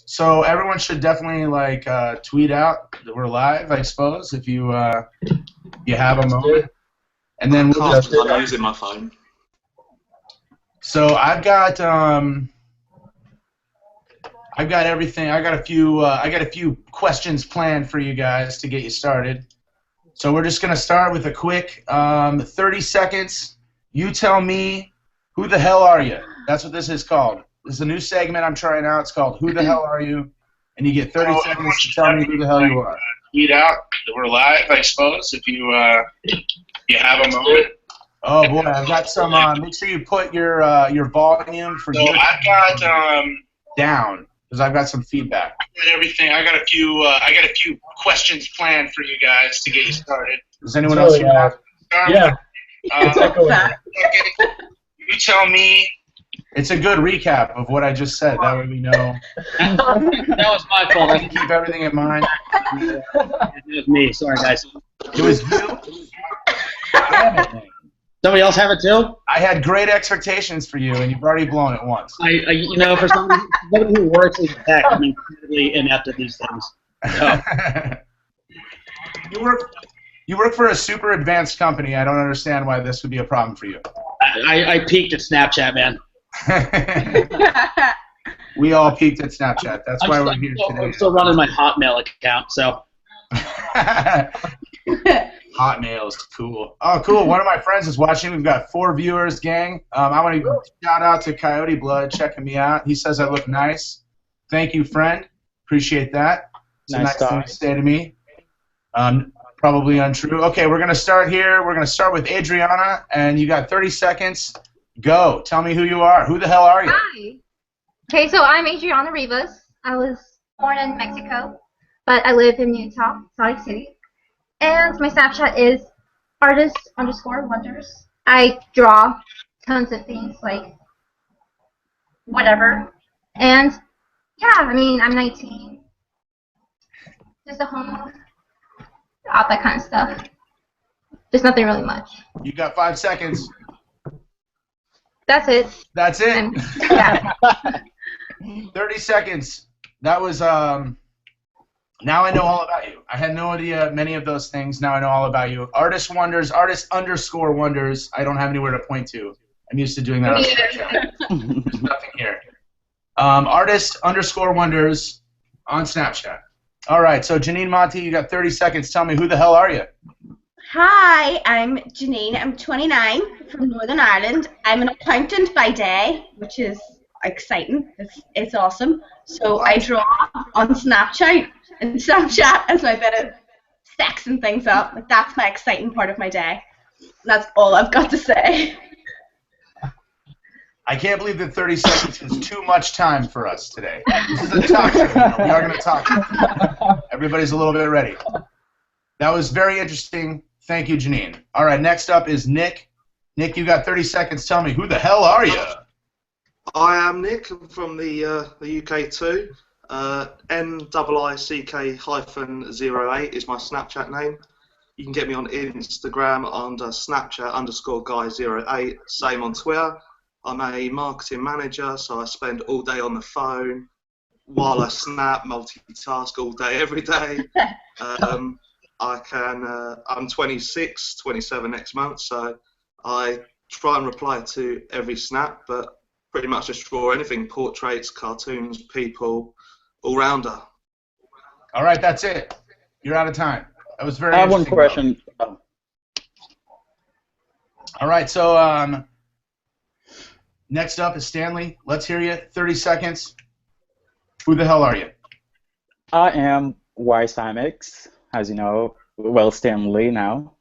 So everyone should definitely like tweet out that we're live, I suppose, if you have a moment. And then we'll just I'm using my phone. So I've got everything. I got a few questions planned for you guys to get you started. So we're just gonna start with a quick 30 seconds. You tell me, who the hell are you? That's what this is called. This is a new segment I'm trying out. It's called Who the Hell Are You? And you get 30 seconds to tell me who the hell you are. Tweet out that we're live, I suppose, if you have a moment. Oh boy, I've got some. Make sure you put your volume for. So I've got down because I've got some feedback. I got everything. I got a few questions planned for you guys to get you started. Does anyone else have? Yeah. You tell me. It's a good recap of what I just said. That way we know. That was my fault. I can keep everything in mind. It was me. Sorry, guys. It was you. Damn it, man. Somebody else have it too? I had great expectations for you, and you've already blown it once. You know, for somebody who works in tech, I'm incredibly inept at these things. So. You work for a super advanced company. I don't understand why this would be a problem for you. I peaked at Snapchat, man. We all peaked at Snapchat. That's why we're here today. I'm still running my Hotmail account, so. Hotmail is cool. Oh, cool. One of my friends is watching. We've got 4 viewers, gang. I want to shout out to Coyote Blood checking me out. He says I look nice. Thank you, friend. Appreciate that. It's nice thing to say to me. Probably untrue. Okay, we're going to start here. We're going to start with Adriana, and you got 30 seconds. Go. Tell me who you are. Who the hell are you? Hi. Okay, so I'm Adriana Rivas. I was born in Mexico, but I live in Utah, Salt Lake City. And my Snapchat is artist_wonders. I draw tons of things, like whatever. And yeah, I mean, I'm 19. Just a homo. All that kind of stuff. Just nothing really much. You got 5 seconds. That's it. That's it. Yeah. 30 seconds. That was, now I know all about you. I had no idea many of those things. Now I know all about you. Artist_wonders. I don't have anywhere to point to. I'm used to doing that on Snapchat. There's nothing here. Artist_wonders on Snapchat. All right, so Janine Monty, you got 30 seconds. Tell me, who the hell are you? Hi, I'm Janine. I'm 29 from Northern Ireland. I'm an accountant by day, which is exciting. It's awesome. So I draw on Snapchat, and Snapchat is my bit of sexing things up. Like, that's my exciting part of my day. That's all I've got to say. I can't believe that 30 seconds is too much time for us today. This is a talk show. We are going to talk. Everybody's a little bit ready. That was very interesting. Thank you, Janine. All right, next up is Nick. Nick, you got 30 seconds. Tell me, who the hell are you? I am Nick. I'm from the UK too. NIICK-08 is my Snapchat name. You can get me on Instagram under Snapchat_guy08. Same on Twitter. I'm a marketing manager, so I spend all day on the phone while I snap, multitask all day, every day. I'm 26, 27 next month, so I try and reply to every snap, but pretty much just draw anything, portraits, cartoons, people, all-rounder. All right, that's it. You're out of time. That was very I have one interesting. question. All right, so next up is Stanley. Let's hear you. 30 seconds. Who the hell are you? I am Wysamx, as you know, well, Stanley now,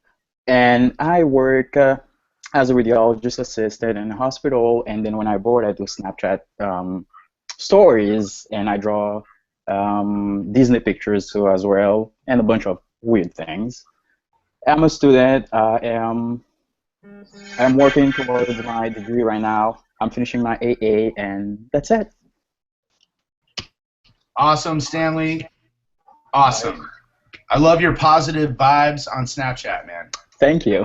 and I work as a radiologist assistant in a hospital, and then when I board, I do Snapchat stories, and I draw Disney pictures too as well, and a bunch of weird things. I'm a student. I'm working towards my degree right now. I'm finishing my AA, and that's it. Awesome, Stanley. Awesome. I love your positive vibes on Snapchat, man. Thank you.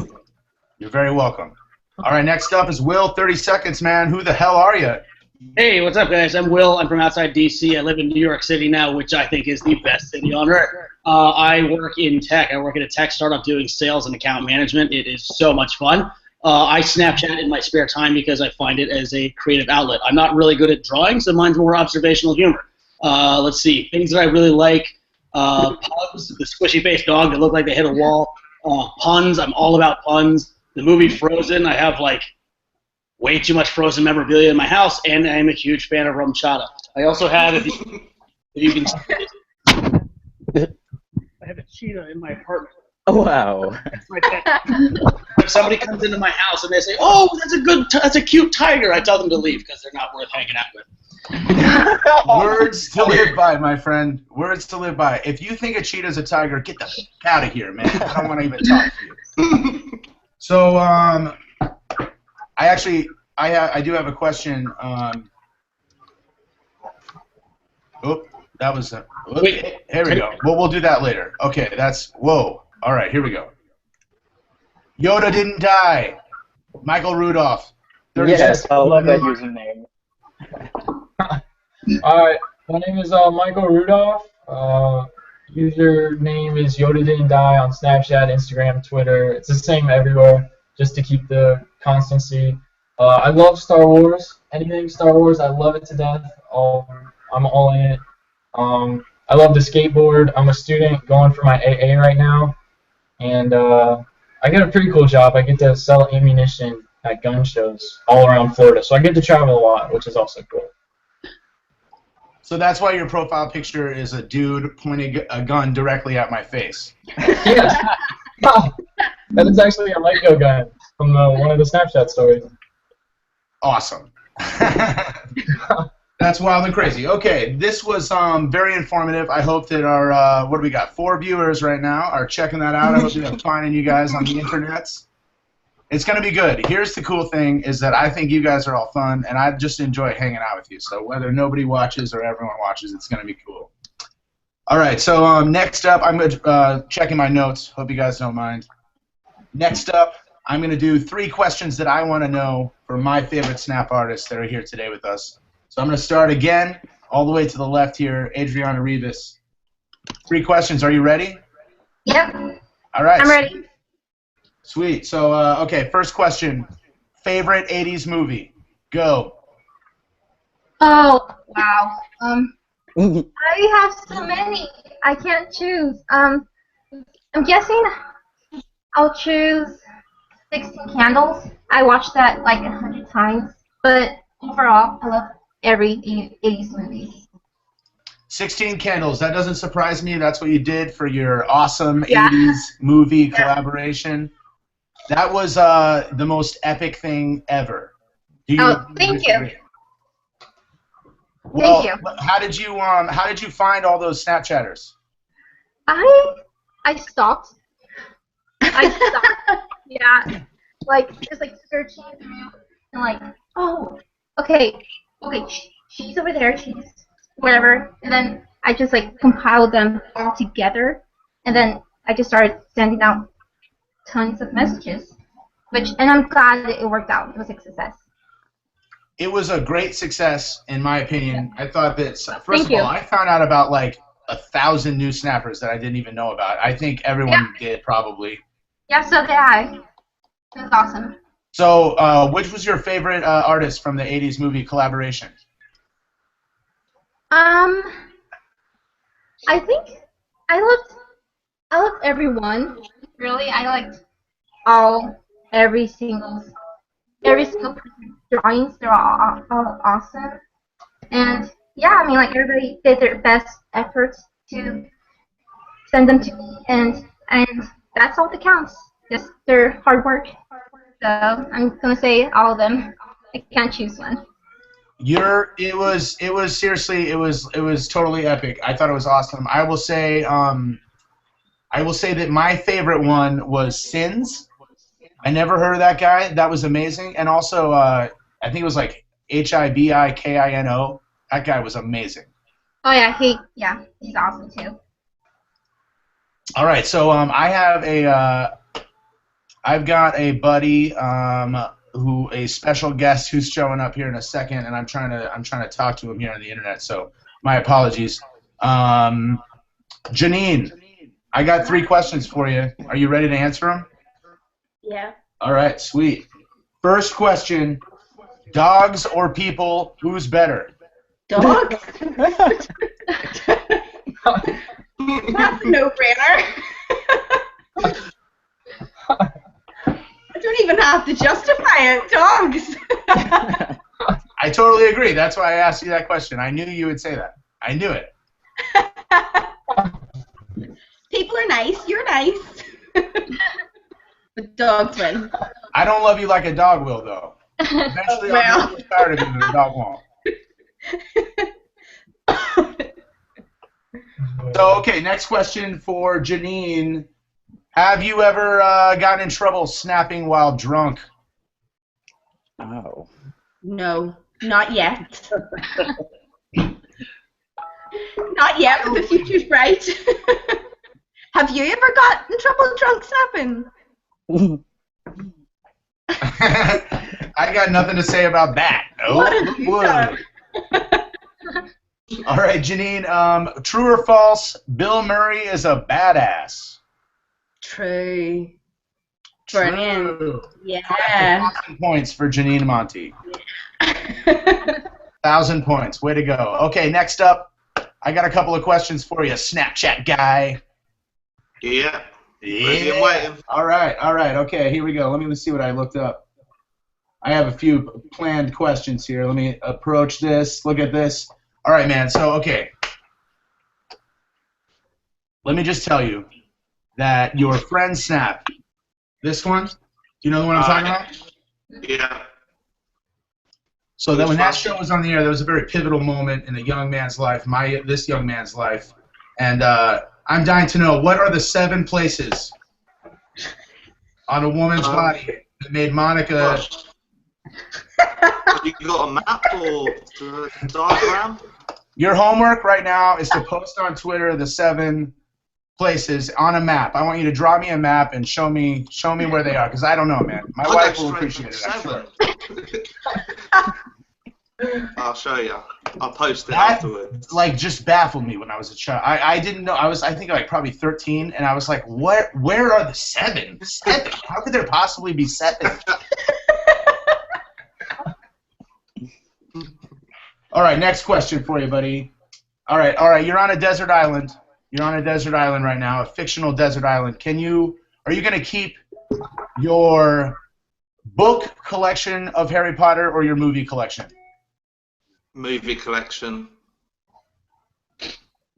You're very welcome. All right, next up is Will. 30 seconds, man. Who the hell are you? Hey, what's up, guys? I'm Will. I'm from outside D.C. I live in New York City now, which I think is the best city on earth. I work in tech. I work at a tech startup doing sales and account management. It is so much fun. I Snapchat in my spare time because I find it as a creative outlet. I'm not really good at drawing, so mine's more observational humor. Let's see. Things that I really like. Pugs, the squishy-faced dog that look like they hit a wall. Puns. I'm all about puns. The movie Frozen. I have, like, way too much Frozen memorabilia in my house, and I'm a huge fan of rum chata. I also have, if you can see it, I have a cheetah in my apartment. Oh, wow. That's my pet. If somebody comes into my house and they say, "Oh, that's a cute tiger," I tell them to leave because they're not worth hanging out with. Words to live by, my friend. Words to live by. If you think a cheetah's a tiger, get the f out of here, man. I don't want to even talk to you. So, I do have a question. That was here we go. Well, we'll do that later. Okay, whoa. All right, here we go. Yoda didn't die. Michael Rudolph. Yes, I love that username. Alright, my name is Michael Rudolph. Username is YodaDidntDie on Snapchat, Instagram, Twitter. It's the same everywhere, just to keep the constancy. I love Star Wars. Anything Star Wars, I love it to death. I'm all in it. I love the skateboard. I'm a student going for my AA right now, and I get a pretty cool job. I get to sell ammunition at gun shows all around Florida, so I get to travel a lot, which is also cool. So that's why your profile picture is a dude pointing a gun directly at my face. Yes. That is actually a Lyco gun from one of the Snapchat stories. Awesome. That's wild and crazy. Okay, this was very informative. I hope that our, what do we got, 4 viewers right now are checking that out. I hope you're finding you guys on the internets. It's going to be good. Here's the cool thing is that I think you guys are all fun, and I just enjoy hanging out with you. So whether nobody watches or everyone watches, it's going to be cool. All right, so next up, I'm checking my notes. Hope you guys don't mind. Next up, I'm going to do 3 questions that I want to know for my favorite Snap artists that are here today with us. So I'm going to start again, all the way to the left here, Adriana Rivas. 3 questions. Are you ready? Yep. All right. I'm ready. Sweet. So, okay, first question. Favorite 80s movie? Go. Oh, wow. I have so many. I can't choose. I'm guessing I'll choose 16 Candles. I watched that like 100 times, but overall, I love every 80s movie. 16 Candles. That doesn't surprise me. That's what you did for your awesome 80s movie collaboration. That was the most epic thing ever. Thank you. Well, Thank you. how did you find all those Snapchatters? I stopped. Yeah, like just like searching through and like, oh, okay, she's over there, she's whatever, and then I just like compiled them all together, and then I just started sending out tons of messages, and I'm glad that it worked out. It was a success. It was a great success, in my opinion. I thought that, first of all, I found out about like 1,000 new snappers that I didn't even know about. I think everyone did, probably. Yeah, so did I. It was awesome. So, which was your favorite artist from the 80s movie collaboration? I think I loved everyone. Really, I liked every single person's drawings. They're all awesome. And yeah, I mean, like, everybody did their best efforts to send them to me, and that's all that counts. Just their hard work. So I'm gonna say all of them. I can't choose one. It was seriously, it was totally epic. I thought it was awesome. I will say that my favorite one was Sins. I never heard of that guy. That was amazing. And also, I think it was like Hibikino. That guy was amazing. Oh yeah, he's awesome too. All right, so I've got a buddy. a special guest who's showing up here in a second, and I'm trying to talk to him here on the internet. So my apologies. Janine, I got 3 questions for you. Are you ready to answer them? Yeah. All right, sweet. First question: dogs or people? Who's better? Dog? That's a no-brainer. I don't even have to justify it. Dogs. I totally agree. That's why I asked you that question. I knew you would say that. I knew it. People are nice. You're nice. But dogs win. I don't love you like a dog will, though. Eventually, I'll get tired of you, and a dog won't. So, okay, next question for Janine. Have you ever gotten in trouble snapping while drunk? Oh. No, not yet. Not yet, but the future's bright. Have you ever got in trouble drunk snapping? I got nothing to say about that. No. What have you done? All right, Janine. True or false? Bill Murray is a badass. True. Brilliant. True. Yeah. 1,000 points for Janine Monty. 1,000 points. Way to go. Okay, next up, I got a couple of questions for you, Snapchat guy. Yeah. Yeah. Waiting. All right. Okay, here we go. Let me see what I looked up. I have a few planned questions here. Let me approach this. Look at this. All right, man. So, okay. Let me just tell you that your friend Snap, this one, do you know the one I'm talking about? Yeah. So that when that show was on the air, there was a very pivotal moment in a young man's life, this young man's life, and I'm dying to know, what are the 7 places on a woman's body that made Monica? Have you got a map or a diagram? Your homework right now is to post on Twitter the 7 places on a map. I want you to draw me a map and show me where they are, because I don't know, man. My wife will appreciate it, I'm sure. I'll show you. I'll post it That, afterwards. like, just baffled me when I was a child. I didn't know. I think like probably 13, and I was like, where are the 7? 7? How could there possibly be 7? All right, next question for you, buddy. All right. You're on a desert island. You're on a desert island right now, a fictional desert island. Are you going to keep your book collection of Harry Potter or your movie collection? Movie collection.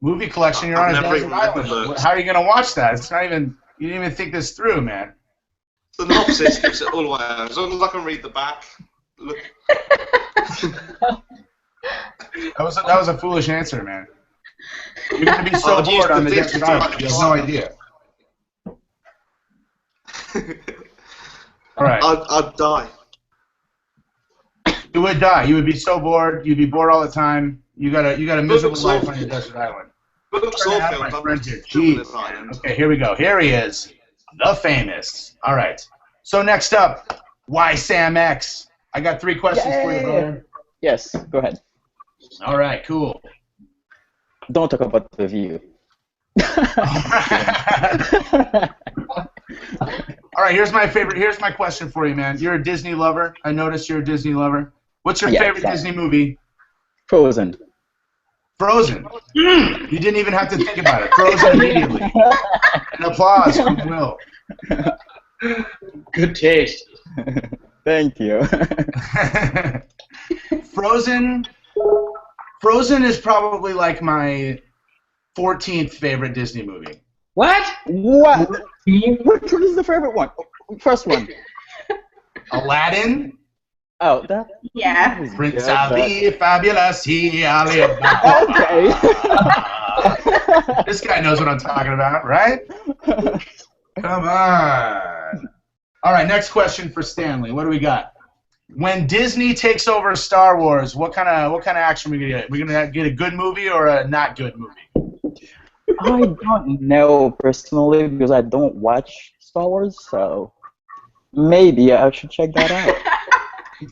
Movie collection. You're on a desert island. How are you going to watch that? It's not even. You didn't even think this through, man. The synopsis gives it all away. As long as I can read the back. Look. That was a foolish answer, man. You're going to be so bored on the desert island. You have no idea. All right. I'd die. You would die. You would be so bored. You'd be bored all the time. You got a miserable life on your desert island. Books or films. Jeez, man. Okay, here we go. Here he is, the famous. All right. So next up, Wysamx. I got 3 questions for you, brother. Yes, go ahead. All right, cool. Don't talk about the view. All right, here's my question for you, man. You're a Disney lover. I noticed you're a Disney lover. What's your favorite Disney movie? Frozen. Frozen. You didn't even have to think about it. Frozen immediately. An applause from Will. Good taste. Thank you. Frozen is probably like my 14th favorite Disney movie. What? What? Which one is the favorite one? First one. Aladdin. Oh, that. Yeah. Prince Ali, fabulous, he Alibaba. Okay. This guy knows what I'm talking about, right? Come on. All right, next question for Stanley. What do we got? When Disney takes over Star Wars, what kind of action are we gonna get? We're gonna get a good movie or a not good movie? I don't know personally because I don't watch Star Wars, so maybe I should check that out.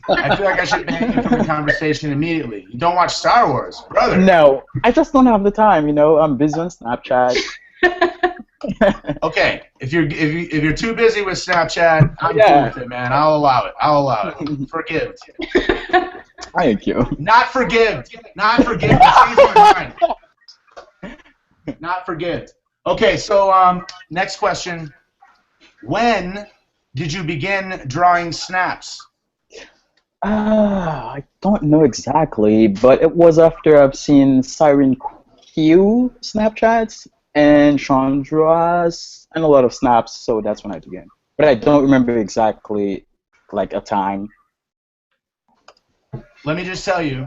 I feel like I should ban you from the conversation immediately. You don't watch Star Wars, brother. No, I just don't have the time. You know, I'm busy on Snapchat. Okay, if you're too busy with Snapchat, I'm cool with it, man. I'll allow it. I'll allow it. Forgive. Thank you. Not forgive. Not forgive. Change my mind. Not forgive. Okay, so next question. When did you begin drawing snaps? I don't know exactly, but it was after I've seen CyreneQ Snapchats and Shonduras and a lot of snaps, so that's when I began. But I don't remember exactly, like, a time. Let me just tell you,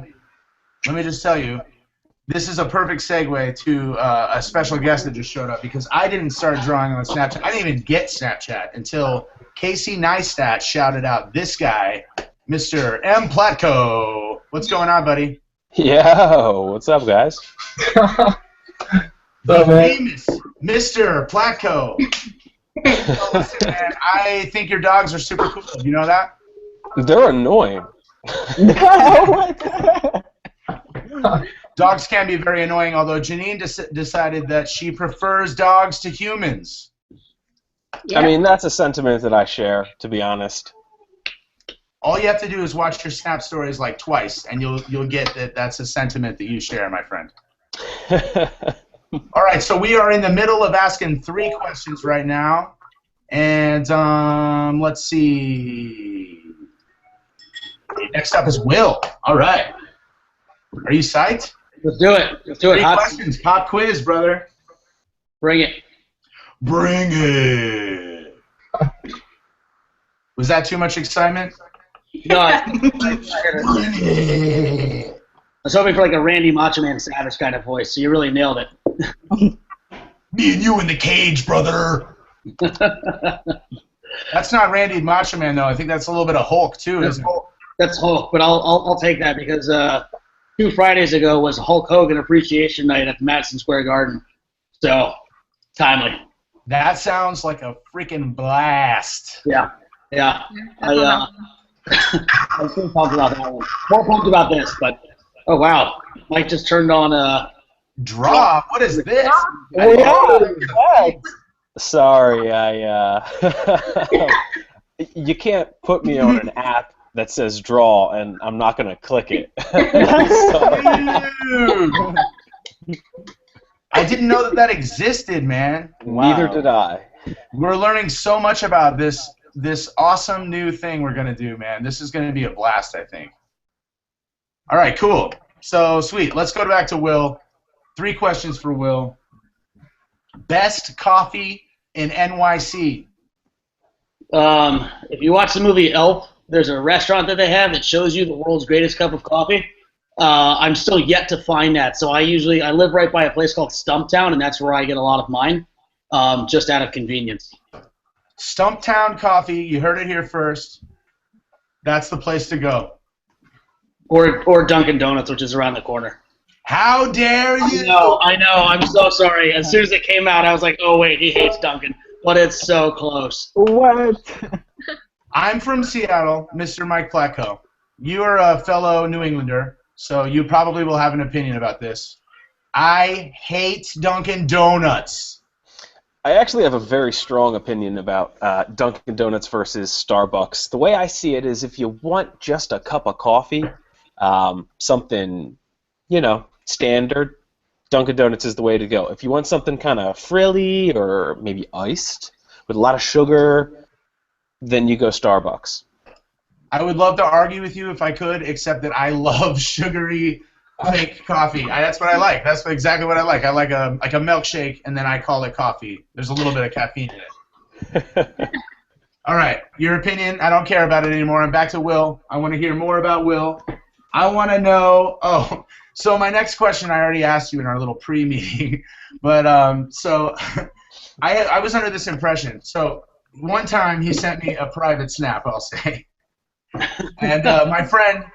this is a perfect segue to a special guest that just showed up, because I didn't start drawing on Snapchat. I didn't even get Snapchat until CaseyNeistat shouted out this guy, Mr. Mplatco. What's going on, buddy? Yo, what's up, guys? The famous Mr. Platco. So listen, man, I think your dogs are super cool. You know that? They're annoying. Dogs can be very annoying, although Janine decided that she prefers dogs to humans. Yeah. I mean, that's a sentiment that I share, to be honest. All you have to do is watch your Snap stories like twice, and you'll get that that's a sentiment that you share, my friend. All right, so we are in the middle of asking 3 questions right now, and let's see. Next up is Will. All right. Are you psyched? Let's do it. Let's do it. 3 Hot. questions. Pop quiz, brother. Bring it. Bring it. Was that too much excitement? No, I Bring it. was hoping for like a Randy Macho Man Savage kind of voice, so you really nailed it. Me and you in the cage, brother. That's not Randy Macho Man, though. I think that's a little bit of Hulk, too, isn't it? That's Hulk, but I'll take that because 2 Fridays ago was Hulk Hogan Appreciation Night at the Madison Square Garden. So, timely. That sounds like a freaking blast. Yeah. I'm pretty pumped about that one. More pumped about this, but oh wow, Mike just turned on Draw? What is this? Sorry, you can't put me on an app that says draw, and I'm not going to click it. Dude. I didn't know that existed, man. Neither did I. We're learning so much about this awesome new thing we're going to do, man. This is going to be a blast, I think. All right, cool. So, sweet. Let's go back to Will. 3 questions for Will. Best coffee in NYC? If you watch the movie Elf, there's a restaurant that they have that shows you the world's greatest cup of coffee. I'm still yet to find that, so I live right by a place called Stumptown, and that's where I get a lot of mine, just out of convenience. Stumptown Coffee, you heard it here first. That's the place to go. Or Dunkin' Donuts, which is around the corner. How dare you? I know. I'm so sorry. As soon as it came out, I was like, oh, wait, he hates Dunkin'. But it's so close. What? I'm from Seattle, Mr. Mike Platco. You are a fellow New Englander, so you probably will have an opinion about this. I hate Dunkin' Donuts. I actually have a very strong opinion about Dunkin' Donuts versus Starbucks. The way I see it is if you want just a cup of coffee, something, standard, Dunkin' Donuts is the way to go. If you want something kind of frilly or maybe iced with a lot of sugar, then you go Starbucks. I would love to argue with you if I could, except that I love sugary fake coffee. That's what I like. That's exactly what I like. I like a milkshake, and then I call it coffee. There's a little bit of caffeine in it. All right, your opinion. I don't care about it anymore. I'm back to Will. I want to hear more about Will. I want to know. Oh, so my next question I already asked you in our little pre-meeting, but so I was under this impression. So one time he sent me a private snap, I'll say, and my friend,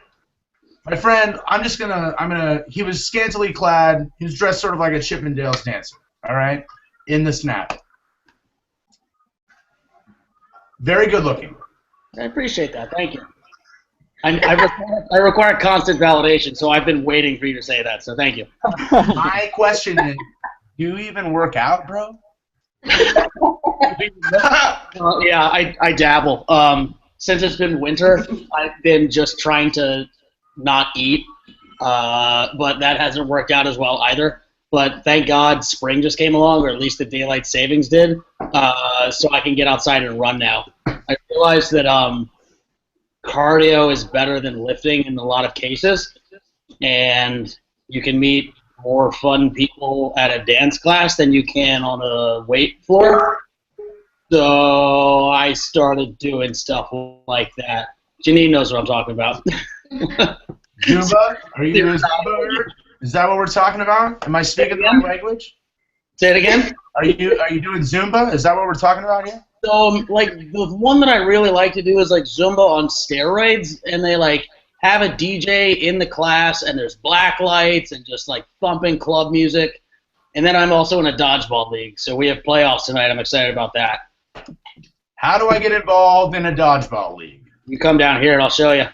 he was scantily clad. He was dressed sort of like a Chippendales dancer, all right, in the snap. Very good looking. I appreciate that. Thank you. I require constant validation, so I've been waiting for you to say that. So thank you. My question is, do you even work out, bro? Yeah, I dabble. Since it's been winter, I've been just trying to not eat, but that hasn't worked out as well either. But thank God spring just came along, or at least the daylight savings did, so I can get outside and run now. I realized that cardio is better than lifting in a lot of cases, and you can meet more fun people at a dance class than you can on a weight floor. So I started doing stuff like that. Janine knows what I'm talking about. Zumba? Are you doing Zumba? Is that what we're talking about? Am I speaking the right language? Say it again. Are you doing Zumba? Is that what we're talking about here? So like the one that I really like to do is like Zumba on steroids, and they like have a DJ in the class, and there's black lights and just like thumping club music. And then I'm also in a dodgeball league, so we have playoffs tonight. I'm excited about that. How do I get involved in a dodgeball league? You come down here and I'll show you.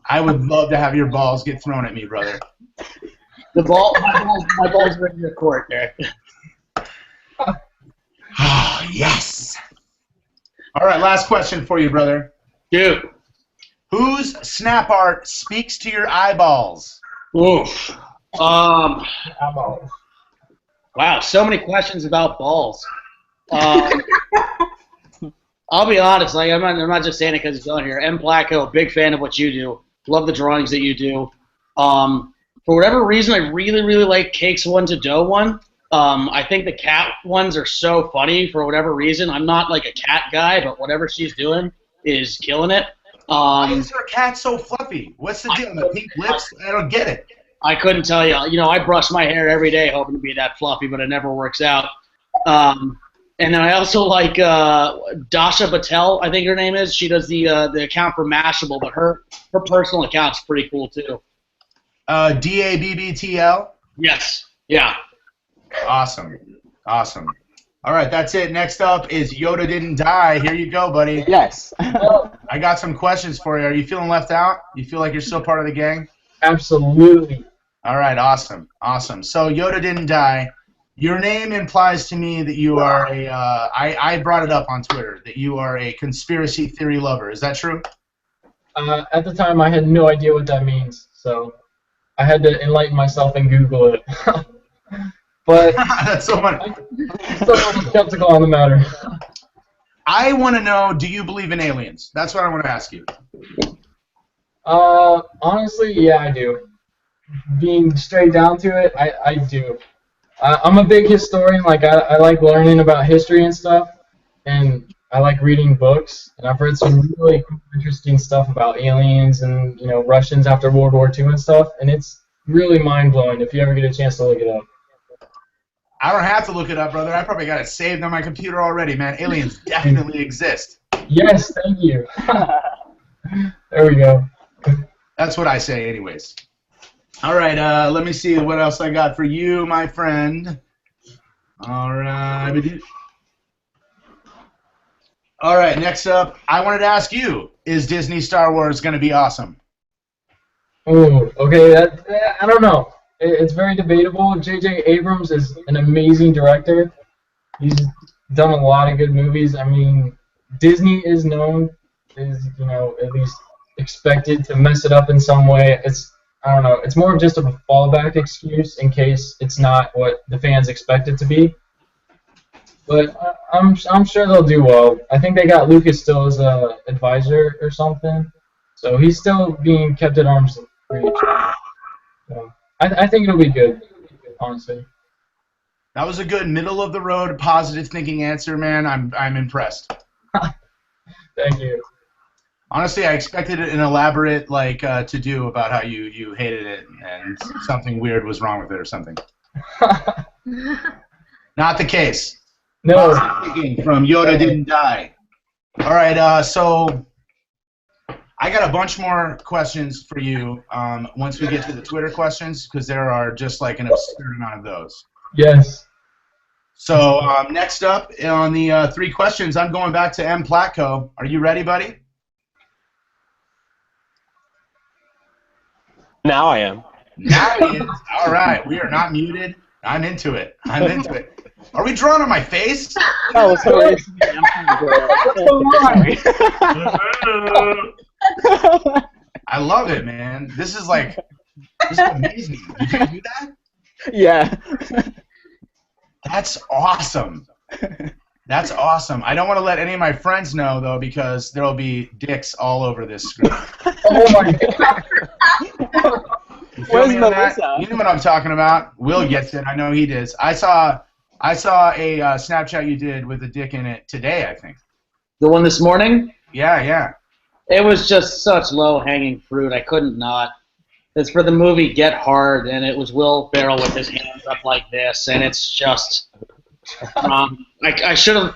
I would love to have your balls get thrown at me, brother. My balls are in your court, Eric. Oh, yes. All right, last question for you, brother. Dude. Whose snap art speaks to your eyeballs? Oof. Eyeballs. Wow, so many questions about balls. I'll be honest, like I'm not just saying it because it's on here. Mplatco, big fan of what you do. Love the drawings that you do. For whatever reason, I really, really like Cakes 1 to Dough 1. I think the cat ones are so funny for whatever reason. I'm not like a cat guy, but whatever she's doing is killing it. Why is her cat so fluffy? What's the deal? The pink lips? I don't get it. I couldn't tell you. You know, I brush my hair every day hoping to be that fluffy, but it never works out. And then I also like Dasha Patel, I think her name is. She does the account for Mashable, but her personal account's pretty cool too. DABBTL? Yes. Yeah. Awesome. Awesome. All right, that's it. Next up is YodaDidntDie. Here you go, buddy. Yes. I got some questions for you. Are you feeling left out? You feel like you're still part of the gang? Absolutely. All right, awesome. Awesome. So YodaDidntDie, your name implies to me that you are a, I brought it up on Twitter, that you are a conspiracy theory lover. Is that true? At the time, I had no idea what that means, so I had to enlighten myself and Google it. But that's so funny. I'm still a little skeptical on the matter. I want to know, do you believe in aliens? That's what I want to ask you. Honestly, yeah, I do. Being straight down to it, I do. I'm a big historian. Like I like learning about history and stuff, and I like reading books. And I've read some really cool, interesting stuff about aliens and Russians after World War II and stuff. And it's really mind blowing if you ever get a chance to look it up. I don't have to look it up, brother. I probably got it saved on my computer already, man. Aliens definitely exist. Yes, thank you. There we go. That's what I say, anyways. All right, let me see what else I got for you, my friend. All right. All right, next up, I wanted to ask you, is Disney Star Wars going to be awesome? Oh, okay. I don't know. It's very debatable. J.J. Abrams is an amazing director. He's done a lot of good movies. I mean, Disney is known, at least expected to mess it up in some way. I don't know. It's more of just a fallback excuse in case it's not what the fans expect it to be. But I'm sure they'll do well. I think they got Lucas still as an advisor or something, so he's still being kept at arm's reach. So I think it'll be good, honestly. That was a good middle of the road, positive thinking answer, man. I'm impressed. Thank you. Honestly, I expected an elaborate to-do about how you hated it and something weird was wrong with it or something. Not the case. No. From YodaDidntDie. All right, so I got a bunch more questions for you once we get to the Twitter questions, because there are just like an absurd amount of those. Yes. So next up on the 3 questions, I'm going back to Mplatco. Are you ready, buddy? Now I am. Now he is. All right, we are not muted. I'm into it. I'm into it. Are we drawing on my face? Oh, sorry. I love it, man. This is amazing. You can do that? Yeah. That's awesome. That's awesome. I don't want to let any of my friends know, though, because there'll be dicks all over this screen. Oh my god. You feel me on that? You know what I'm talking about. Will gets it. I know he does. I saw a Snapchat you did with a dick in it today, I think. The one this morning? Yeah, yeah. It was just such low-hanging fruit. I couldn't not. It's for the movie Get Hard, and it was Will Ferrell with his hands up like this, and it's just. I should have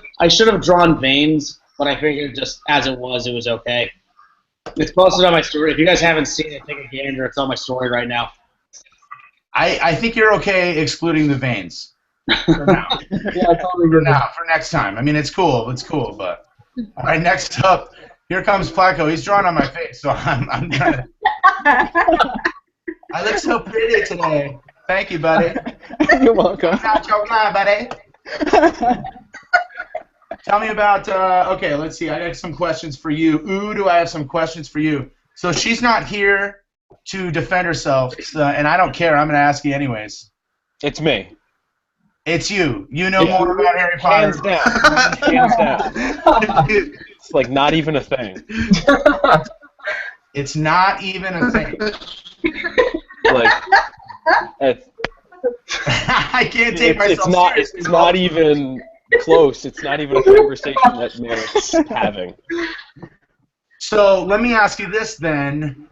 drawn veins, but I figured just as it was okay. It's posted on my story. If you guys haven't seen it, take a gander. It's on my story right now. I think you're okay excluding the veins for now. Yeah, totally For now, for next time. I mean, it's cool. It's cool, but all right. Next up, here comes Platco. He's drawing on my face, so I'm gonna. I look so pretty today. Thank you, buddy. You're welcome. Not your guy, buddy. Tell me about, okay, let's see. I got some questions for you. Ooh, do I have some questions for you? So she's not here to defend herself, and I don't care. I'm going to ask you anyways. It's me. It's you. You know more about Harry Potter. Hands down. Hands down. It's like not even a thing. It's not even a thing. Like, I can't take myself seriously. It's not even close. It's not even a conversation that merits having. So let me ask you this then.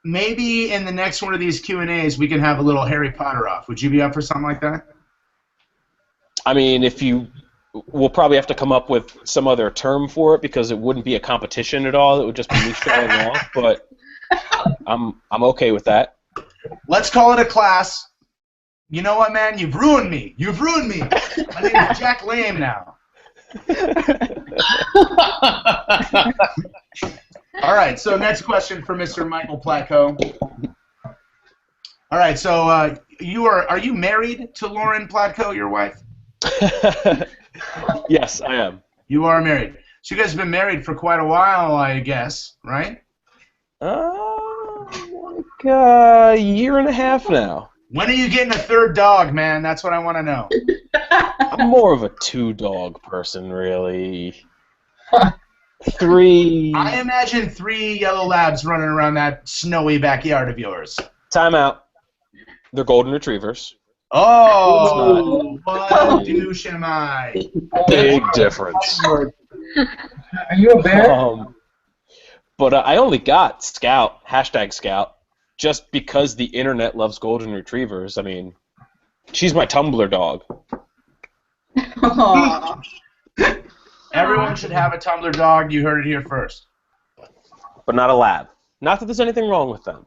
Maybe in the next one of these Q&As we can have a little Harry Potter off. Would you be up for something like that? I mean, we'll probably have to come up with some other term for it because it wouldn't be a competition at all. It would just be me showing off. But I'm okay with that. Let's call it a class. You know what, man? You've ruined me. You've ruined me. My name is Jack Lame now. All right, so next question for Mr. Michael Platco. All right, so are you married to Lauren Platco, your wife? Yes, I am. You are married. So you guys have been married for quite a while, I guess, right? Like a year and a half now. When are you getting a third dog, man? That's what I want to know. I'm more of a two-dog person, really. 3. I imagine 3 yellow labs running around that snowy backyard of yours. Time out. They're golden retrievers. Oh, what a douche am I? Big difference. Are you a bear? But I only got Scout, #Scout, just because the internet loves golden retrievers. I mean, she's my Tumblr dog. Everyone should have a Tumblr dog. You heard it here first. But not a lab. Not that there's anything wrong with them.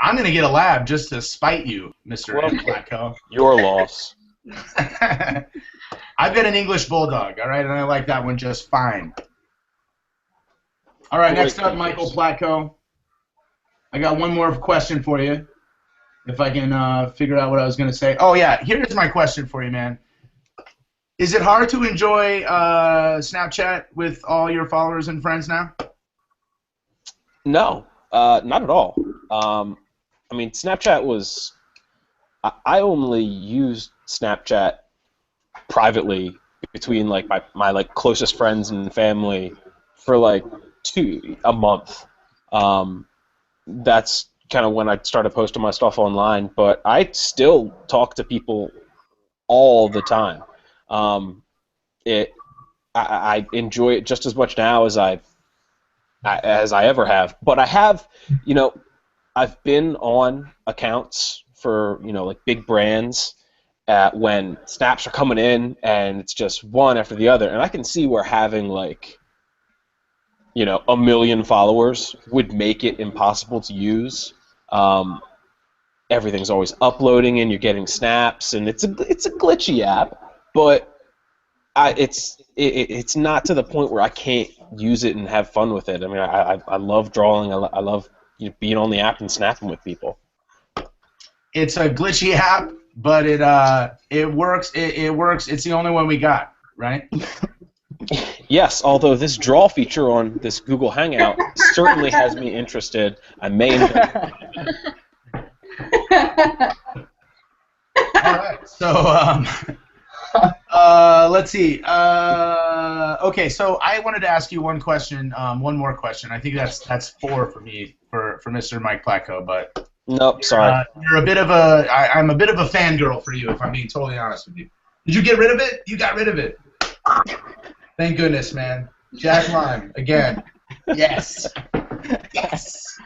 I'm going to get a lab just to spite you, Mr. Mplatco. Your loss. I've got an English bulldog, all right, and I like that one just fine. All right, next up, Michael Platco. I got one more question for you, if I can figure out what I was going to say. Oh, yeah, here's my question for you, man. Is it hard to enjoy Snapchat with all your followers and friends now? No, not at all. I mean, Snapchat was... I only used Snapchat privately between like my like closest friends and family for like a month. That's kind of when I started posting my stuff online, but I still talk to people all the time. I enjoy it just as much now as I ever have. But I have, I've been on accounts for, like big brands when snaps are coming in and it's just one after the other, and I can see where having like, 1 million followers would make it impossible to use. Everything's always uploading and you're getting snaps, and it's a glitchy app, but it's not to the point where I can't use it and have fun with it. I mean, I love drawing. I love being on the app and snapping with people. It's a glitchy app, but it works. It works. It's the only one we got, right? Yes, although this draw feature on this Google Hangout certainly has me interested. I may invest. All right. So let's see. Okay, so I wanted to ask you one question. One more question. I think that's 4 for me for Mr. Mike Platco, but. Nope, sorry. You're a bit of a. I'm a bit of a fangirl for you, if I'm being totally honest with you. Did you get rid of it? You got rid of it. Thank goodness, man. Jack Lime again. Yes. Yes.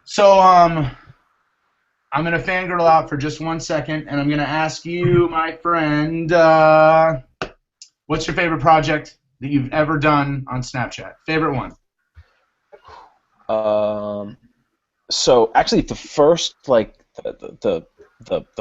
So I'm gonna fangirl out for just 1 second, and I'm gonna ask you, my friend, what's your favorite project that you've ever done on Snapchat? Favorite one? So actually, the first the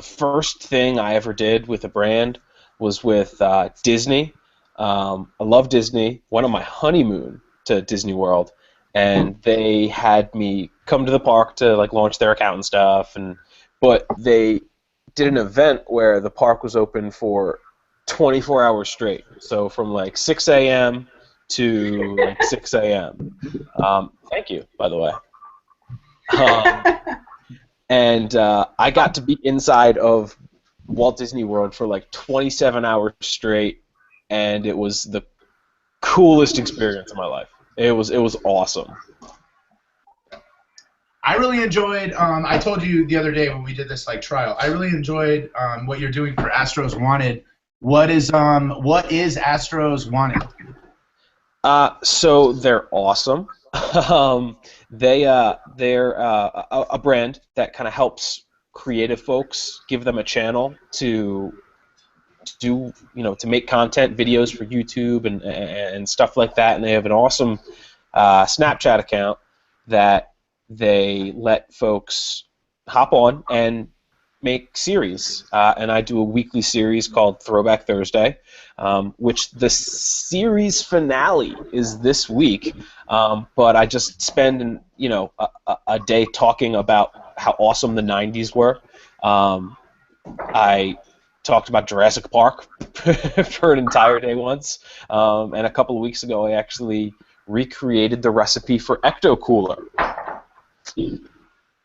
first thing I ever did with a brand was with Disney. I love Disney. Went on my honeymoon to Disney World, and they had me come to the park to like launch their account and stuff. But they did an event where the park was open for 24 hours straight. So from like 6 a.m. to like 6 a.m. Thank you, by the way. And I got to be inside of Walt Disney World for like 27 hours straight, and it was the coolest experience of my life. It was awesome. I really enjoyed. I told you the other day when we did this like trial. I really enjoyed what you're doing for Astros Wanted. What is Astros Wanted? So they're awesome. They're a brand that kind of helps creative folks, give them a channel to do, to make content, videos for YouTube and stuff like that. And they have an awesome Snapchat account that they let folks hop on and make series. And I do a weekly series called Throwback Thursday, which the series finale is this week. But I just spend a day talking about how awesome the 90s were. I talked about Jurassic Park for an entire day once. And a couple of weeks ago I actually recreated the recipe for Ecto Cooler.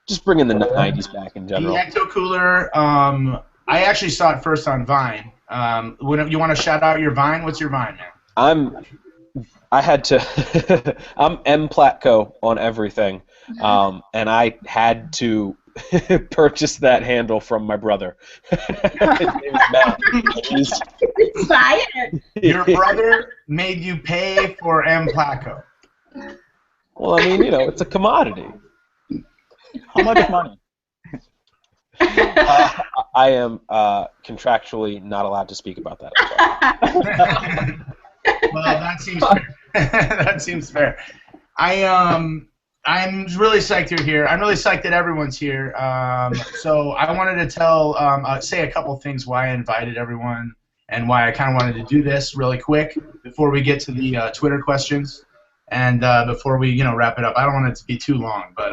Just bringing the 90s back in general. The Ecto Cooler, I actually saw it first on Vine. You want to shout out your Vine? What's your Vine, man? I'm Mplatco on everything, and I had to purchase that handle from my brother. His name is Matt. Inspired. Your brother made you pay for Mplatco. Well, I mean, it's a commodity. How much money? I am contractually not allowed to speak about that. Well, that seems fair. That seems fair. I'm really psyched you're here. I'm really psyched that everyone's here. So I wanted to say a couple things why I invited everyone and why I kind of wanted to do this really quick before we get to the Twitter questions and before we wrap it up. I don't want it to be too long, but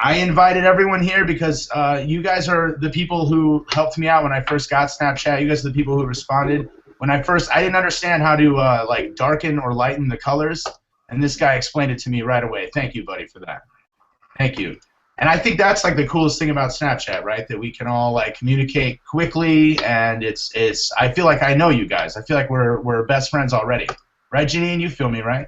I invited everyone here because you guys are the people who helped me out when I first got Snapchat. You guys are the people who responded. When I didn't understand how to like darken or lighten the colors, and this guy explained it to me right away. Thank you, buddy, for that. Thank you. And I think that's like the coolest thing about Snapchat, right? That we can all like communicate quickly, and it's. I feel like I know you guys. I feel like we're best friends already, right, Janine? You feel me, right?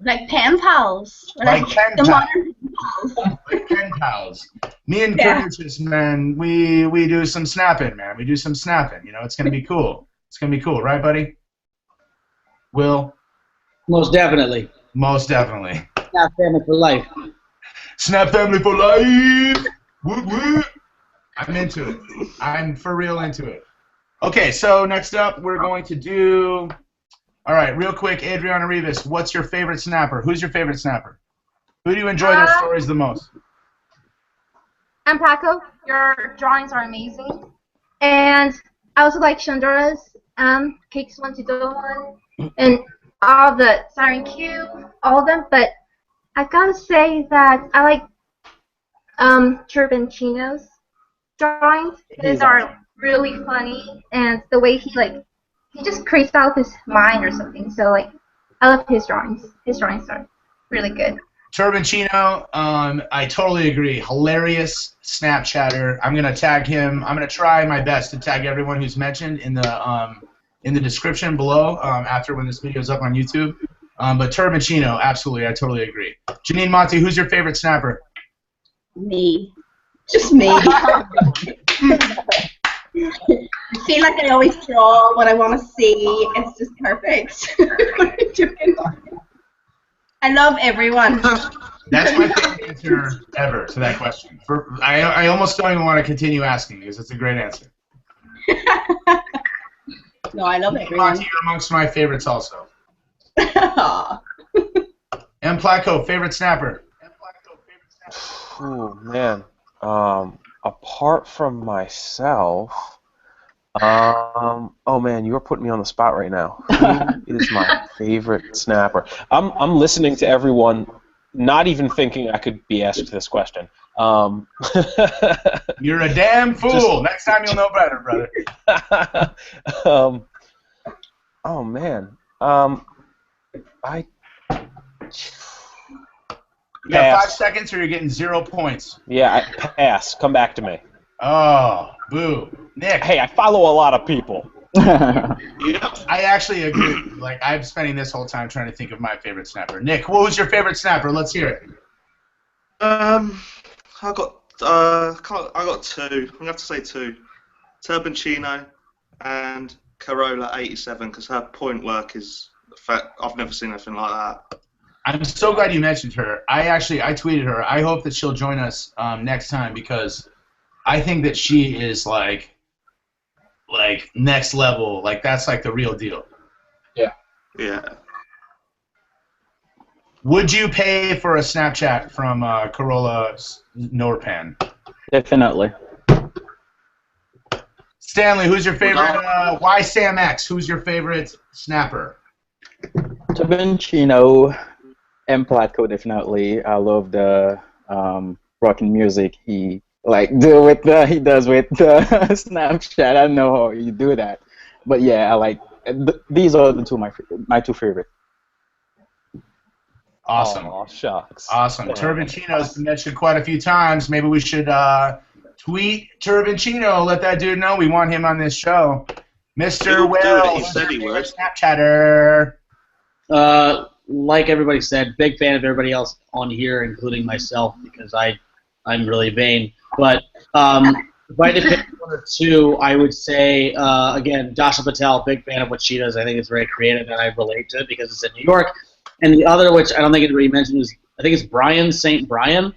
Like pen pals. Like pen pals. Modern pals. Like pen pals. Me and kernooches, man, we do some snapping, man. We do some snapping. It's gonna be cool. It's gonna be cool, right, buddy? Will? Most definitely. Most definitely. Snap family for life. Snap family for life. Woot woot. I'm into it. I'm for real into it. Okay, so next up we're going to do. All right, real quick, Adriana Rivas, what's your favorite snapper? Who's your favorite snapper? Who do you enjoy their stories the most? Mplatco, your drawings are amazing. And I also like Shonduras, Cakes121, and all the CyreneQ, all of them. But I gotta say that I like Turbantino's drawings. His are really funny, and the way he just creates out of his mind or something. So like, I love his drawings. His drawings are really good. Turbantino, I totally agree. Hilarious Snapchatter. I'm gonna tag him. I'm gonna try my best to tag everyone who's mentioned in the description below after when this video is up on YouTube. But Turbantino, absolutely, I totally agree. Janine Monty, who's your favorite snapper? Me. Just me. I feel like I always draw what I want to see. It's just perfect. I love everyone. That's my favorite answer ever to that question. I almost don't even want to continue asking because it's a great answer. No, I love everyone. Monty, you're amongst my favorites also. Mplatco, favorite snapper? Oh man. Apart from myself, oh man, you're putting me on the spot right now. Who is my favorite snapper? I'm listening to everyone, not even thinking I could be asked this question. You're a damn fool. Next time you'll know better, brother. Oh man. You got 5 seconds, or you're getting 0 points. Yeah, pass. Come back to me. Oh, boo. Nick. Hey, I follow a lot of people. Yeah, I actually agree. Like, I'm spending this whole time trying to think of my favorite snapper. Nick, what was your favorite snapper? Let's hear it. I got two. I'm gonna have to say two. Turbantino and Carola87, because her point work is. I've never seen anything like that. I'm so glad you mentioned her. I tweeted her. I hope that she'll join us next time, because I think that she is like next level. Like, that's like the real deal. Yeah. Yeah. Would you pay for a Snapchat from Carola Norpan? Definitely. Stanley, who's your favorite? Wysamx, who's your favorite snapper? Turbantino, Mplatco, definitely. I love the rocking music he does with the Snapchat. I don't know how you do that, but yeah, I like. These are the my two favorite. Awesome. Oh, shucks. Awesome. Turbantino's been mentioned quite a few times. Maybe we should tweet Turbantino, let that dude know we want him on this show. Mr. Will, he said he would. Snapchatter. Like everybody said, big fan of everybody else on here, including myself, because I'm really vain. But if I had to pick one or two, I would say, again, Dasha Patel, big fan of what she does. I think it's very creative, and I relate to it because it's in New York. And the other, which I don't think anybody mentioned, is I think it's BryanStBryan.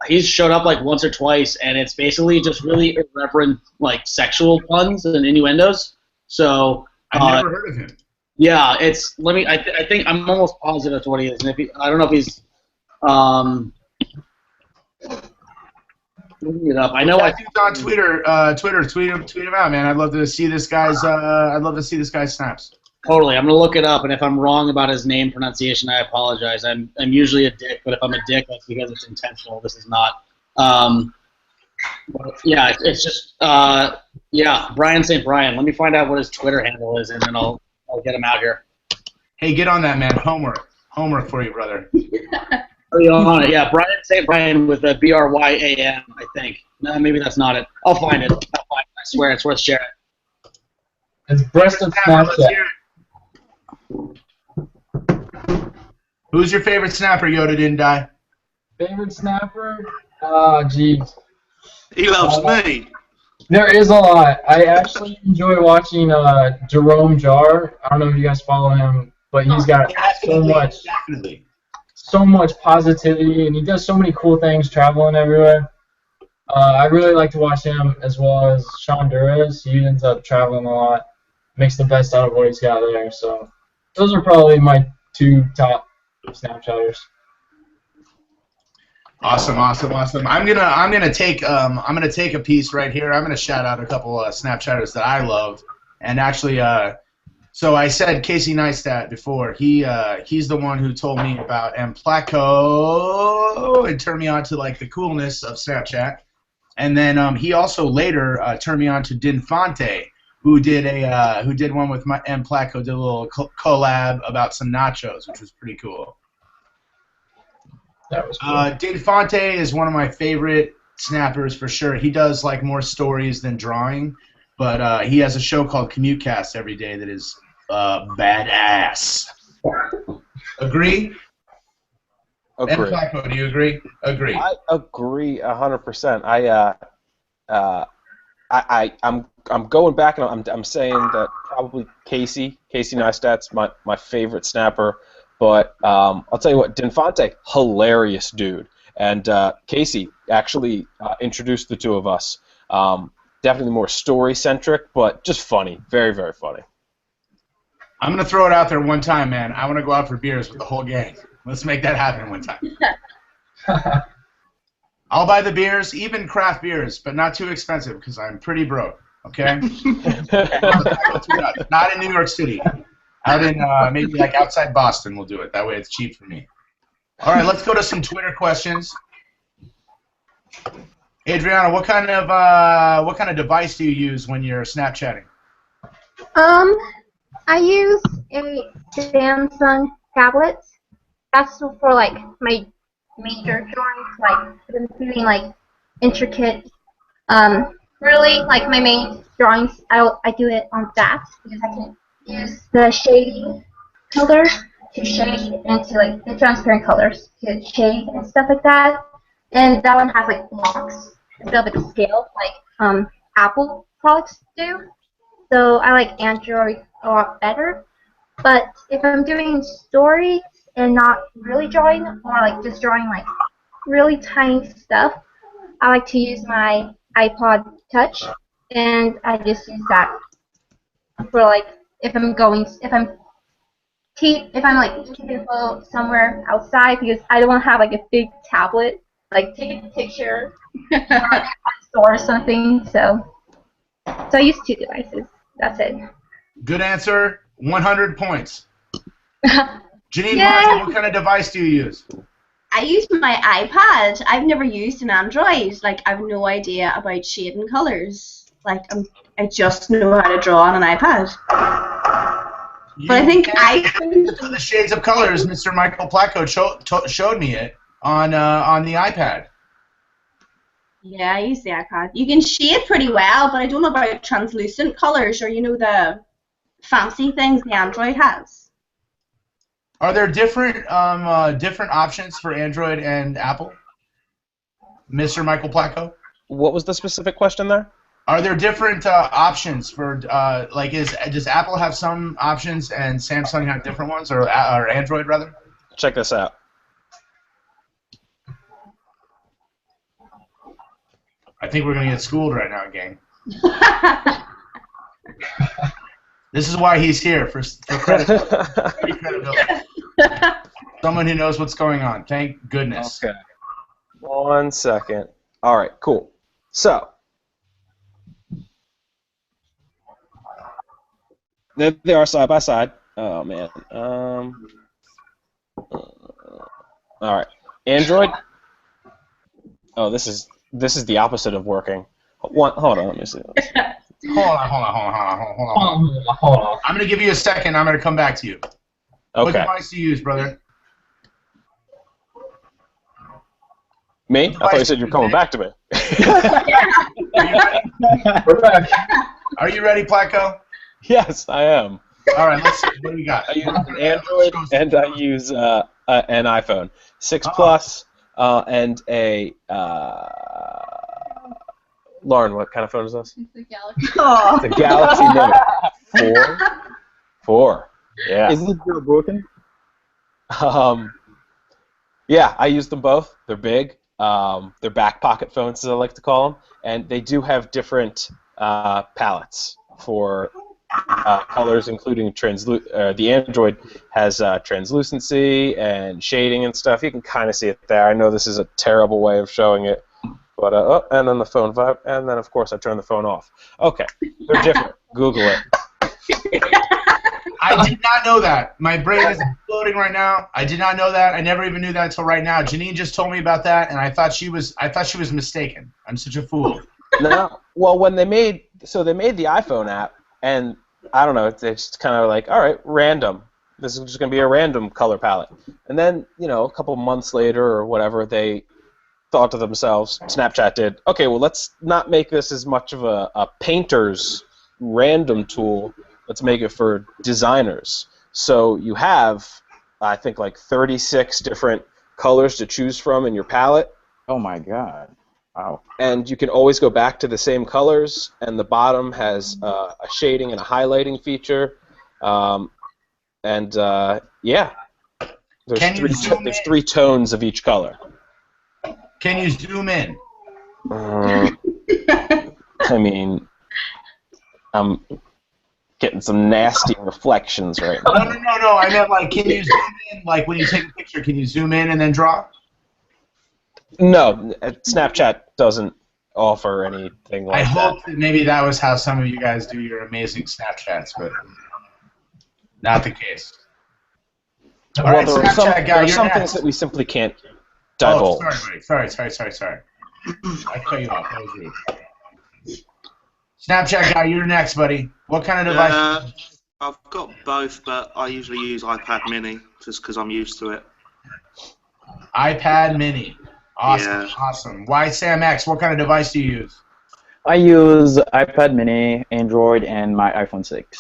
He's showed up like once or twice, and it's basically just really irreverent, like sexual puns and innuendos. So I've never heard of him. Yeah, it's. I think I'm almost positive to what he is, and I don't know if he's. Looking it up. I know. Dude's on Twitter. Tweet him out, man. I'd love to see this guy's. Snaps. Totally. I'm gonna look it up, and if I'm wrong about his name pronunciation, I apologize. I'm usually a dick, but if I'm a dick, that's because it's intentional. This is not. Yeah, it's just. Yeah, BryanStBryan. Let me find out what his Twitter handle is, and then I'll get him out here. Hey, get on that, man. Homework for you, brother. Are you on it? Yeah, BryanStBryan with a BrYAN, I think. No, maybe that's not it. I'll find it. I swear, it's worth sharing. It's breast of Snapchat. Who's your favorite snapper, YodaDidntDie? Favorite snapper? Oh, jeez. He loves me. There is a lot. I actually enjoy watching Jerome Jar. I don't know if you guys follow him, but he's got so much positivity, and he does so many cool things traveling everywhere. I really like to watch him, as well as Shonduras. He ends up traveling a lot, makes the best out of what he's got there. So those are probably my two top Snapchatters. Awesome. I'm gonna take a piece right here. I'm gonna shout out a couple Snapchatters that I love, and actually So I said CaseyNeistat before. He's the one who told me about Mplatco and turned me on to like the coolness of Snapchat. And then he also later turned me on to Dinfontay, who did one with my Mplatco, did a little collab about some nachos, which was pretty cool. That was cool. Dinfontay is one of my favorite snappers for sure. He does like more stories than drawing, but he has a show called CommuteCast every day that is badass. Agree? Agree. Platco, do you agree? Agree. I agree 100%. I'm going back and I'm saying that probably CaseyNeistat's my favorite snapper, but I'll tell you what, Dinfontay, hilarious dude, and Casey actually introduced the two of us. Definitely more story centric, but just funny, very very funny. I'm gonna throw it out there one time, man. I want to go out for beers with the whole gang. Let's make that happen one time. I'll buy the beers, even craft beers, but not too expensive because I'm pretty broke. Okay. Not in New York City. Out in maybe like outside Boston, we'll do it. That way, it's cheap for me. All right, let's go to some Twitter questions. Adriana, what kind of device do you use when you're Snapchatting? I use a Samsung tablet. That's for like my major drawings, like if I'm doing like intricate. Really, like my main drawings, I do it on that because I can use the shading color to shade into like the transparent colors to shade and stuff like that. And that one has like blocks instead of like a scale like Apple products do. So I like Android a lot better. But if I'm doing stories and not really drawing, or like just drawing like really tiny stuff, I like to use my iPod Touch, and I just use that for like if I'm like keeping a photo somewhere outside because I don't want to have like a big tablet like taking a picture or like, at a store or something. So I use two devices. That's it. Good answer. 100 points. Janine Monty, what kind of device do you use? I use my iPad. I've never used an Android. Like, I have no idea about shading colors. Like, I just know how to draw on an iPad. But I think the shades of colors. Mr. Michael Platco showed me it on the iPad. Yeah, I use the iPad. You can shade pretty well, but I don't know about translucent colors or the fancy things the Android has. Are there different options for Android and Apple, Mr. Michael Platco? What was the specific question there? Are there different options for like does Apple have some options and Samsung have different ones, or Android rather? Check this out. I think we're gonna get schooled right now, gang. This is why he's here for credibility. Someone who knows what's going on. Thank goodness. Okay. 1 second. All right. Cool. So there they are side by side. Oh man. All right. Android. Oh, this is the opposite of working. Hold on. Let me see. Hold on. I'm gonna give you a second. I'm gonna come back to you. Okay. What device do you use, brother? Me? I thought you said you were coming back to me. Are you ready, Platco? Yes, I am. All right. Let's see. What do we got? I use an Android and I use an iPhone 6 Plus and a. Lauren, what kind of phone is this? It's a Galaxy. Oh. It's a Galaxy Note 4. Yeah. Isn't it broken? Yeah, I use them both. They're big. They're back pocket phones, as I like to call them, and they do have different palettes for colors, including the Android has translucency and shading and stuff. You can kind of see it there. I know this is a terrible way of showing it. But and then the phone vibe, and then of course I turn the phone off. Okay, they're different. Google it. I did not know that. My brain is exploding right now. I did not know that. I never even knew that until right now. Janine just told me about that, and I thought she was mistaken. I'm such a fool. No, well, when they made the iPhone app, and I don't know, it's just kind of like, all right, random. This is just going to be a random color palette. And then, a couple months later or whatever, they thought to themselves, Snapchat did, okay, well, let's not make this as much of a painter's random tool. Let's make it for designers. So you have, I think, like 36 different colors to choose from in your palette. Oh my God. Wow. And you can always go back to the same colors, and the bottom has a shading and a highlighting feature. Yeah, there's three tones of each color. Can you zoom in? I mean, I'm getting some nasty reflections right now. No. I meant, like, can you zoom in? Like, when you take a picture, can you zoom in and then draw? No, Snapchat doesn't offer anything like that. I hope that maybe that was how some of you guys do your amazing Snapchats, but not the case. All right, there are some things that we simply can't divulge. Oh, sorry. I cut you off. That was rude. Snapchat guy, you're next, buddy. What kind of device? I've got both, but I usually use iPad Mini just because I'm used to it. iPad Mini. Awesome, Yeah. awesome. Wysamx, what kind of device do you use? I use iPad Mini, Android, and my iPhone 6.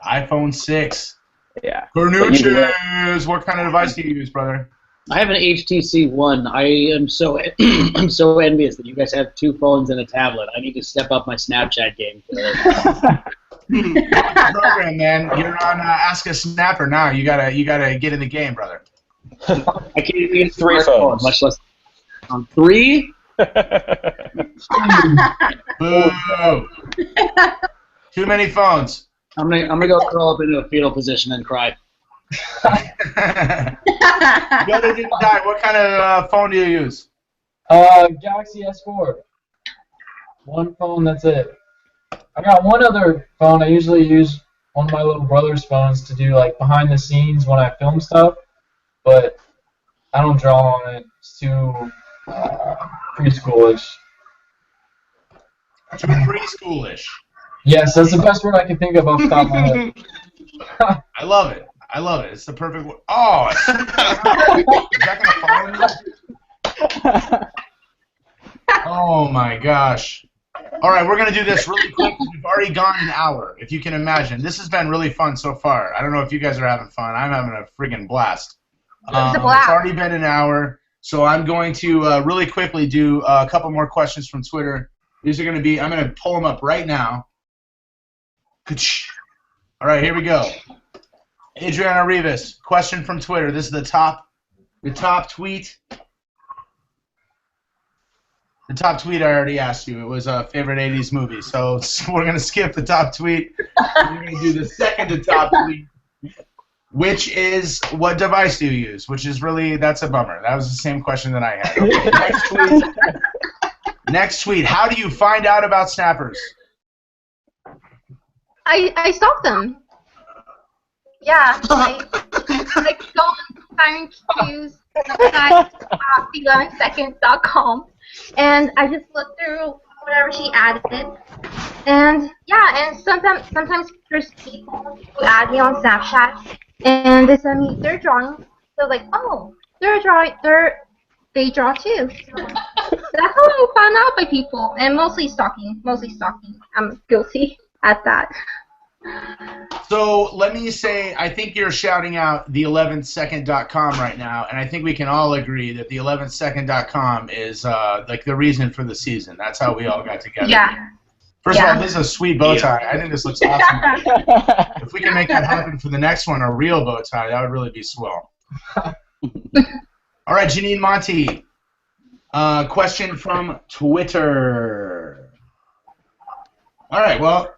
iPhone 6. Yeah. Kernooches, what kind of device do you use, brother? I have an HTC One. I am so I'm so envious that you guys have 2 phones and a tablet. I need to step up my Snapchat game. Program, man. You're on Ask a Snapper now. You gotta get in the game, brother. I can't even use 3 phones, much less on 3. Boo! Too many phones. I'm gonna go curl up into a fetal position and cry. YodaDidntDie, what kind of phone do you use? Galaxy S4. One phone, that's it. I got one other phone. I usually use one of my little brother's phones to do like behind the scenes when I film stuff, but I don't draw on it. It's too preschoolish. Too preschoolish. Yes, that's the best word I can think of off the top of my head. I love it. It's the perfect word. Oh! Is that gonna follow me? Oh my gosh. All right, we're going to do this really quick. We've already gone an hour, if you can imagine. This has been really fun so far. I don't know if you guys are having fun. I'm having a friggin' blast. It's a blast. It's already been an hour, so I'm going to really quickly do a couple more questions from Twitter. These are going to be, I'm going to pull them up right now. All right, here we go. Adriana Rivas, question from Twitter. This is the top tweet. The top tweet I already asked you. It was a favorite 80s movie. So we're going to skip the top tweet. We're going to do the second to top tweet, which is, what device do you use? Which is really, that's a bummer. That was the same question that I had. Okay, next tweet. Next tweet. How do you find out about snappers? I stalk them. Yeah, I go on CyreneQ's website, 11seconds.com, and I just look through whatever she added. And yeah, and sometimes there's people who add me on Snapchat, and they send me their drawings. So like, oh, they draw too. So that's how I found out by people, and mostly stalking. I'm guilty at that. So let me say, I think you're shouting out the 11second.com right now, and I think we can all agree that the 11second.com is like the reason for the season. That's how we all got together. Yeah. First of all, this is a sweet bow tie. I think this looks awesome. If we can make that happen for the next one, a real bow tie, that would really be swell. All right, Janine Monty. Question from Twitter. All right, well,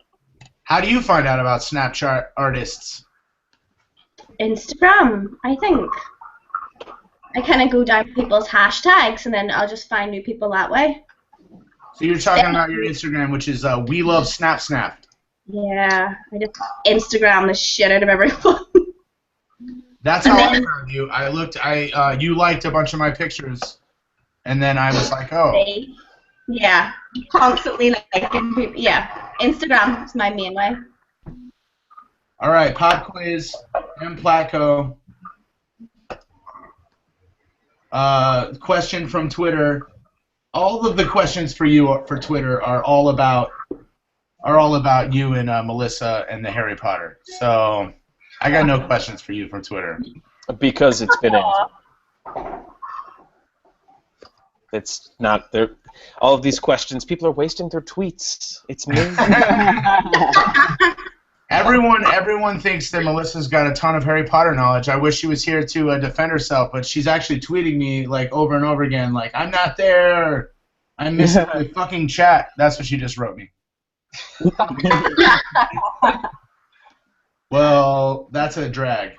how do you find out about Snapchat artists? Instagram, I think. I kind of go down people's hashtags, and then I'll just find new people that way. So you're talking about your Instagram, which is We Love Snap Snap. Yeah, I just Instagram the shit out of everyone. That's how I found you. You liked a bunch of my pictures, and then I was like, oh. Yeah, constantly liking people. Yeah, Instagram is my main way. All right, pop quiz, Mplatco. Question from Twitter. All of the questions for you for Twitter are all about you and Melissa and the Harry Potter. So I got no questions for you from Twitter. Because it's been answered. It's not there. All of these questions, people are wasting their tweets. It's me. Everyone thinks that Melissa's got a ton of Harry Potter knowledge. I wish she was here to defend herself, but she's actually tweeting me like over and over again, like, I'm not there. I'm missing the fucking chat. That's what she just wrote me. Well, that's a drag.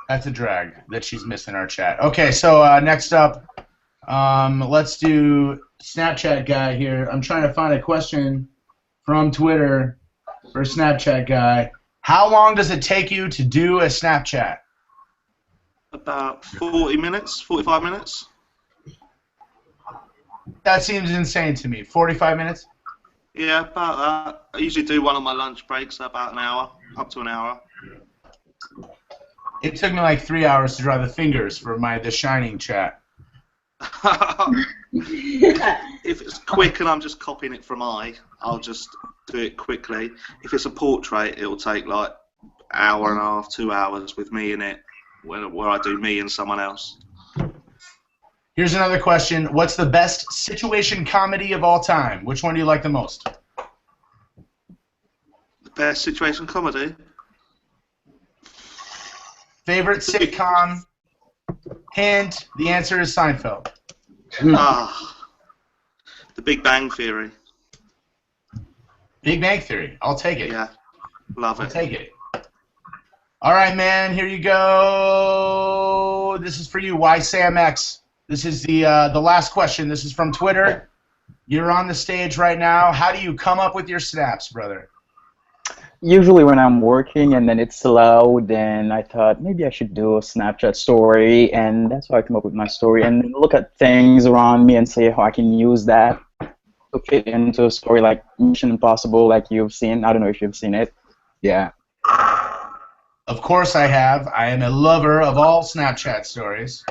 That's a drag that she's missing our chat. Okay, so next up, let's do Snapchat guy here. I'm trying to find a question from Twitter for Snapchat guy. How long does it take you to do a Snapchat? About 40 minutes, 45 minutes. That seems insane to me. 45 minutes? Yeah, about that. I usually do one on my lunch break, so about an hour, up to an hour. It took me like 3 hours to draw the fingers for The Shining chat. If it's quick and I'm just copying it from I'll just do it quickly. If it's a portrait, it'll take like hour and a half, 2 hours with me in it, where I do me and someone else. Here's another question. What's the best situation comedy of all time? Which one do you like the most? The best situation comedy? Favorite sitcom? Hint, the answer is Seinfeld. The Big Bang Theory. Big Bang Theory. I'll take it. Yeah, love it. I'll take it. All right, man, here you go. This is for you, Wysamx. This is the last question. This is from Twitter. You're on the stage right now. How do you come up with your snaps, brother? Usually when I'm working and then it's slow, then I thought maybe I should do a Snapchat story, and that's how I come up with my story, and then look at things around me and see how I can use that to fit into a story like Mission Impossible, like you've seen. I don't know if you've seen it. Yeah. Of course I have. I am a lover of all Snapchat stories.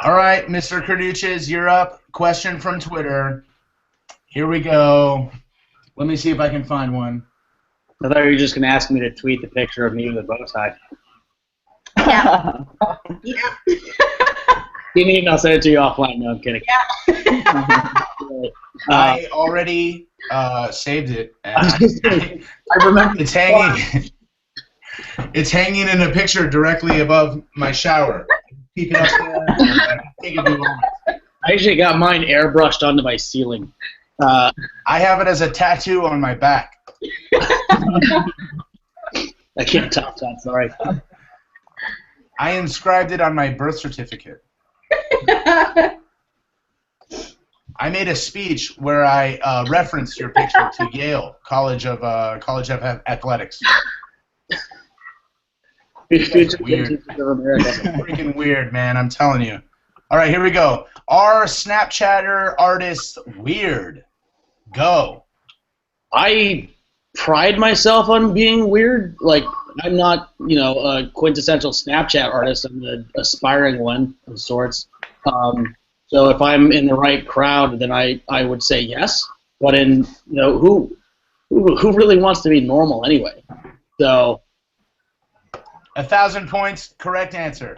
All right, Mr. Kernooches, you're up. Question from Twitter. Here we go. Let me see if I can find one. I thought you were just going to ask me to tweet the picture of me with a bow tie. Yeah. Yeah. Give me an email, I'll send it to you offline. No, I'm kidding. Yeah. I already saved it. And I remember. It's hanging. It's hanging in a picture directly above my shower. Keep it up there. Take a moment. I actually got mine airbrushed onto my ceiling. I have it as a tattoo on my back. I can't top that, sorry. I inscribed it on my birth certificate. I made a speech where I referenced your picture to Yale College of Athletics. It's weird. Freaking weird, man. I'm telling you. All right, here we go. Are Snapchatter artists weird? Go. I pride myself on being weird. Like, I'm not, a quintessential Snapchat artist. I'm an aspiring one of sorts. So if I'm in the right crowd, then I would say yes. But who really wants to be normal anyway? So 1,000 points. Correct answer.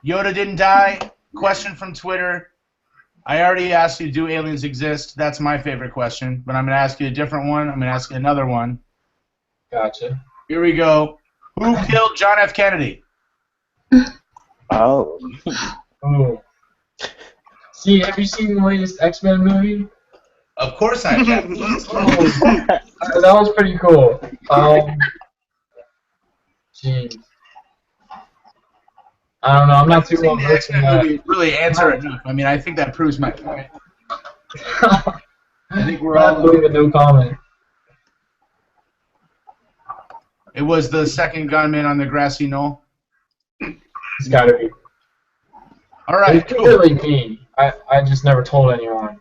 YodaDidntDie. Question from Twitter. I already asked you, do aliens exist? That's my favorite question, but I'm going to ask you a different one. I'm going to ask you another one. Gotcha. Here we go. Who killed John F. Kennedy? Oh. Oh. See, have you seen the latest X-Men movie? Of course I have. That was pretty cool. Jeez. I don't know. I'm not too well versed in that. Really answer enough. I mean, I think that proves my point. I think we're all. Leave a no comment. It was the second gunman on the grassy knoll. It's gotta be. All right. It's clearly me. I just never told anyone.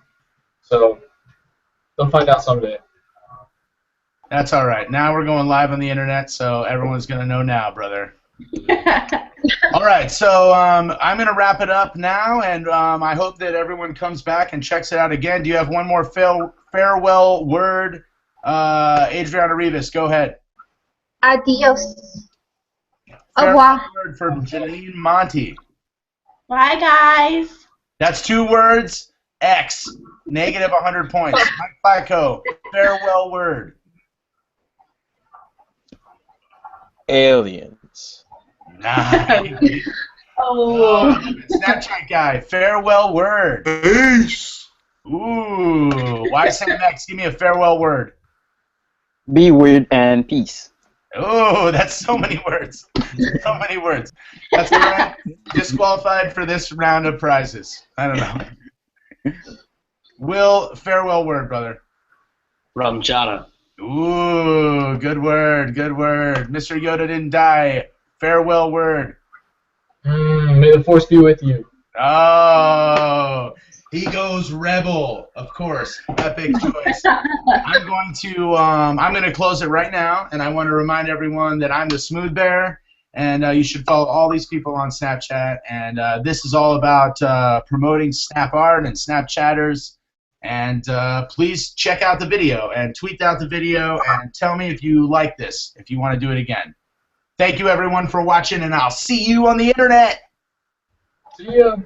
So they'll find out someday. That's all right. Now we're going live on the internet, so everyone's gonna know now, brother. All right, so I'm going to wrap it up now, and I hope that everyone comes back and checks it out again. Do you have one more farewell word? Adriana Rivas, go ahead. Adios. Au Farewell revoir. word for Janine Monty. Bye, guys. That's 2 words. X. Negative 100 points. Mike Platco, farewell word. Aliens. Nice. Oh. Snapchat guy, farewell word. Peace. Ooh. Wysamx, give me a farewell word. Be weird and peace. Oh, that's so many words. So many words. That's why I'm disqualified for this round of prizes. I don't know. Will, farewell word, brother. Ramjana. Ooh, good word, good word. Mr. YodaDidntDie, farewell word. May the force be with you. Oh, he goes rebel, of course. Epic choice. I'm going to close it right now, and I want to remind everyone that I'm the Smooth Bear, and you should follow all these people on Snapchat. And this is all about promoting Snap Art and Snapchatters. And please check out the video and tweet out the video and tell me if you like this, if you want to do it again. Thank you, everyone, for watching, and I'll see you on the internet. See ya.